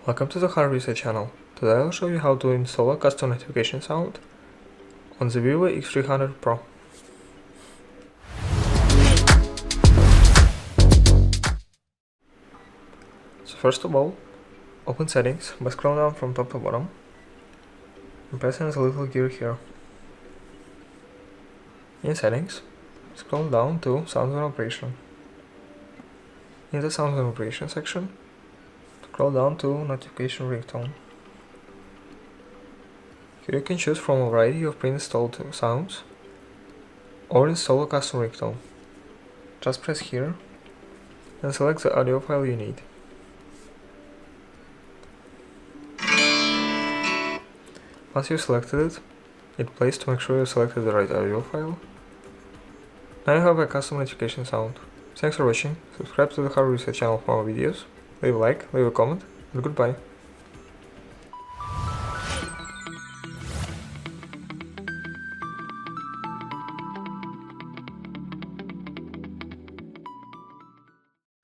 Welcome to the Hard Reset channel. Today I'll show you how to install a custom notification sound on the VIVO X300 Pro. So first of all, open settings by scrolling down from top to bottom and pressing the little gear here. In settings, scroll down to sound and operation. In the sound and operation section, scroll down to notification ringtone. Here you can choose from a variety of pre-installed sounds or install a custom ringtone. Just press here and select the audio file you need. Once you've selected it, hit place to make sure you selected the right audio file. Now you have a custom notification sound. Thanks for watching, subscribe to the Hard Reset channel for more videos, leave a like, leave a comment, and goodbye.